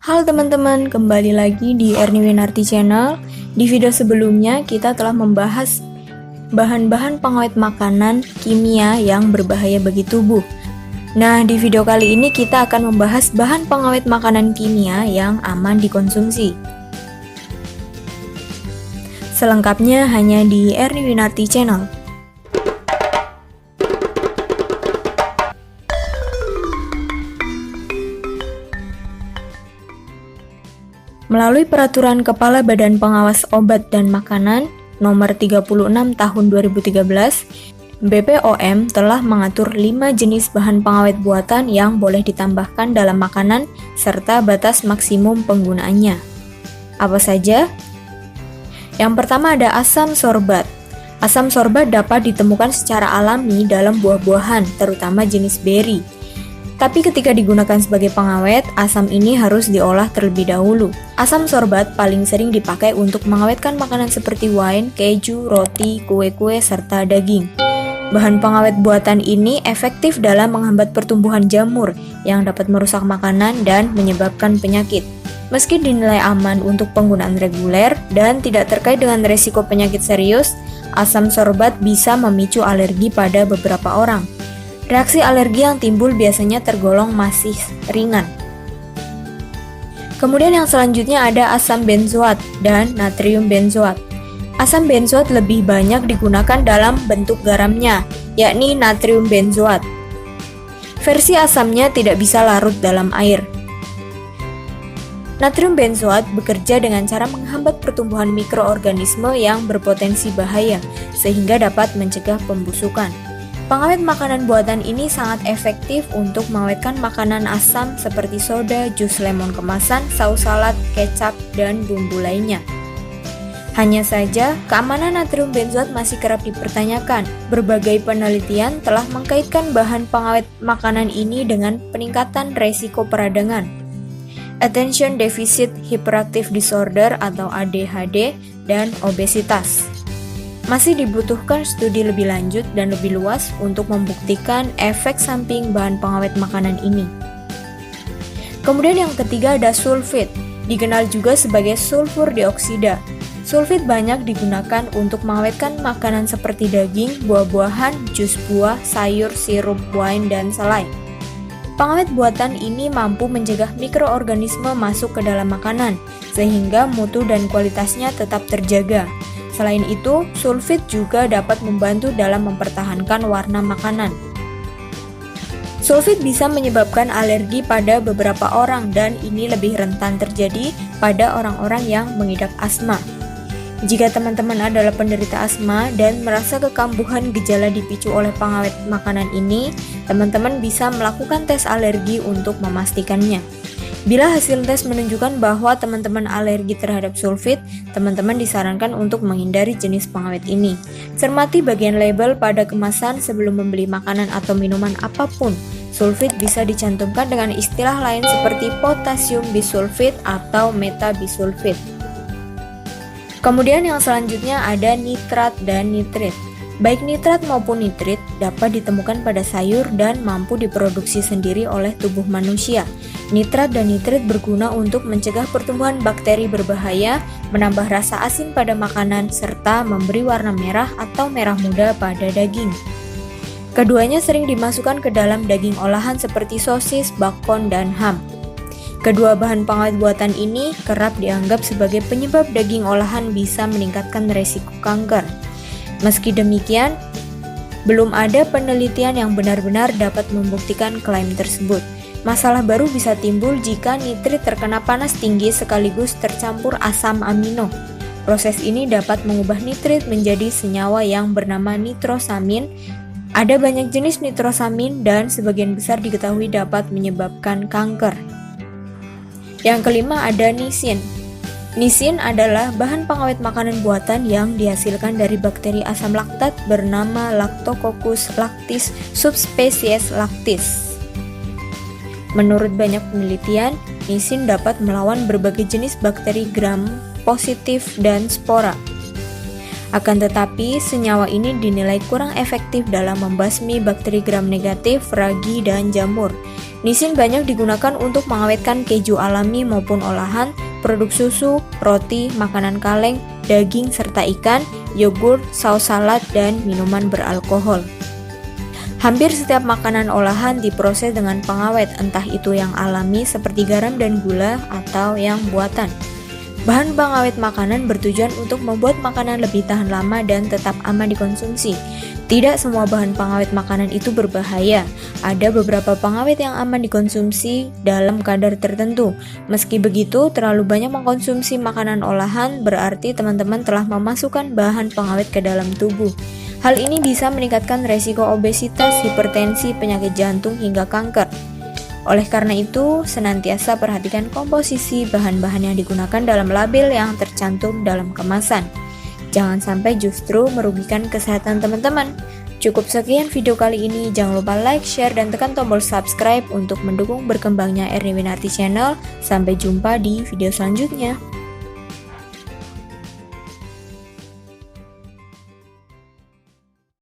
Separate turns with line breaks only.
Halo teman-teman, kembali lagi di Erni Winarti Channel. Di video sebelumnya kita telah membahas bahan-bahan pengawet makanan kimia yang berbahaya bagi tubuh. Nah, di video kali ini kita akan membahas bahan pengawet makanan kimia yang aman dikonsumsi. Selengkapnya hanya di Erni Winarti Channel. Melalui Peraturan Kepala Badan Pengawas Obat dan Makanan Nomor 36 Tahun 2013, BPOM telah mengatur 5 jenis bahan pengawet buatan yang boleh ditambahkan dalam makanan serta batas maksimum penggunaannya. Apa saja? Yang pertama ada asam sorbat. Asam sorbat dapat ditemukan secara alami dalam buah-buahan, terutama jenis beri. Tapi ketika digunakan sebagai pengawet, asam ini harus diolah terlebih dahulu. Asam sorbat paling sering dipakai untuk mengawetkan makanan seperti wine, keju, roti, kue-kue, serta daging. Bahan pengawet buatan ini efektif dalam menghambat pertumbuhan jamur yang dapat merusak makanan dan menyebabkan penyakit. Meski dinilai aman untuk penggunaan reguler dan tidak terkait dengan risiko penyakit serius, asam sorbat bisa memicu alergi pada beberapa orang. Reaksi alergi yang timbul biasanya tergolong masih ringan. Kemudian yang selanjutnya ada asam benzoat dan natrium benzoat. Asam benzoat lebih banyak digunakan dalam bentuk garamnya, yakni natrium benzoat. Versi asamnya tidak bisa larut dalam air. Natrium benzoat bekerja dengan cara menghambat pertumbuhan mikroorganisme yang berpotensi bahaya, sehingga dapat mencegah pembusukan. Pengawet makanan buatan ini sangat efektif untuk mengawetkan makanan asam seperti soda, jus lemon kemasan, saus salad, kecap, dan bumbu lainnya. Hanya saja, keamanan natrium benzoat masih kerap dipertanyakan. Berbagai penelitian telah mengkaitkan bahan pengawet makanan ini dengan peningkatan resiko peradangan, Attention Deficit Hyperactive Disorder atau ADHD, dan obesitas. Masih dibutuhkan studi lebih lanjut dan lebih luas untuk membuktikan efek samping bahan pengawet makanan ini. Kemudian yang ketiga ada sulfit, dikenal juga sebagai sulfur dioksida. Sulfit banyak digunakan untuk mengawetkan makanan seperti daging, buah-buahan, jus buah, sayur, sirup, wine, dan selai. Pengawet buatan ini mampu mencegah mikroorganisme masuk ke dalam makanan, sehingga mutu dan kualitasnya tetap terjaga. Selain itu, sulfit juga dapat membantu dalam mempertahankan warna makanan. Sulfit bisa menyebabkan alergi pada beberapa orang dan ini lebih rentan terjadi pada orang-orang yang mengidap asma. Jika teman-teman adalah penderita asma dan merasa kekambuhan gejala dipicu oleh pengawet makanan ini, teman-teman bisa melakukan tes alergi untuk memastikannya. Bila hasil tes menunjukkan bahwa teman-teman alergi terhadap sulfit, teman-teman disarankan untuk menghindari jenis pengawet ini. Cermati bagian label pada kemasan sebelum membeli makanan atau minuman apapun. Sulfit bisa dicantumkan dengan istilah lain seperti potasium bisulfit atau metabisulfit. Kemudian yang selanjutnya ada nitrat dan nitrit. Baik nitrat maupun nitrit dapat ditemukan pada sayur dan mampu diproduksi sendiri oleh tubuh manusia. Nitrat dan nitrit berguna untuk mencegah pertumbuhan bakteri berbahaya, menambah rasa asin pada makanan, serta memberi warna merah atau merah muda pada daging. Keduanya sering dimasukkan ke dalam daging olahan seperti sosis, bakon, dan ham. Kedua bahan pengawet buatan ini kerap dianggap sebagai penyebab daging olahan bisa meningkatkan resiko kanker. Meski demikian, belum ada penelitian yang benar-benar dapat membuktikan klaim tersebut. Masalah baru bisa timbul jika nitrit terkena panas tinggi sekaligus tercampur asam amino. Proses ini dapat mengubah nitrit menjadi senyawa yang bernama nitrosamin. Ada banyak jenis nitrosamin dan sebagian besar diketahui dapat menyebabkan kanker. Yang kelima ada nisin. Nisin adalah bahan pengawet makanan buatan yang dihasilkan dari bakteri asam laktat bernama Lactococcus lactis subspesies lactis. Menurut banyak penelitian, nisin dapat melawan berbagai jenis bakteri gram positif dan spora. Akan tetapi, senyawa ini dinilai kurang efektif dalam membasmi bakteri gram negatif, ragi, dan jamur. Nisin banyak digunakan untuk mengawetkan keju alami maupun olahan, produk susu, roti, makanan kaleng, daging serta ikan, yogurt, saus salad, dan minuman beralkohol. Hampir setiap makanan olahan diproses dengan pengawet, entah itu yang alami seperti garam dan gula atau yang buatan. Bahan pengawet makanan bertujuan untuk membuat makanan lebih tahan lama dan tetap aman dikonsumsi. Tidak semua bahan pengawet makanan itu berbahaya. Ada beberapa pengawet yang aman dikonsumsi dalam kadar tertentu. Meski begitu, terlalu banyak mengkonsumsi makanan olahan berarti teman-teman telah memasukkan bahan pengawet ke dalam tubuh. Hal ini bisa meningkatkan resiko obesitas, hipertensi, penyakit jantung, hingga kanker. Oleh karena itu, senantiasa perhatikan komposisi bahan-bahan yang digunakan dalam label yang tercantum dalam kemasan. Jangan sampai justru merugikan kesehatan teman-teman. Cukup sekian video kali ini, jangan lupa like, share, dan tekan tombol subscribe untuk mendukung berkembangnya Erni Winarti Channel. Sampai jumpa di video selanjutnya.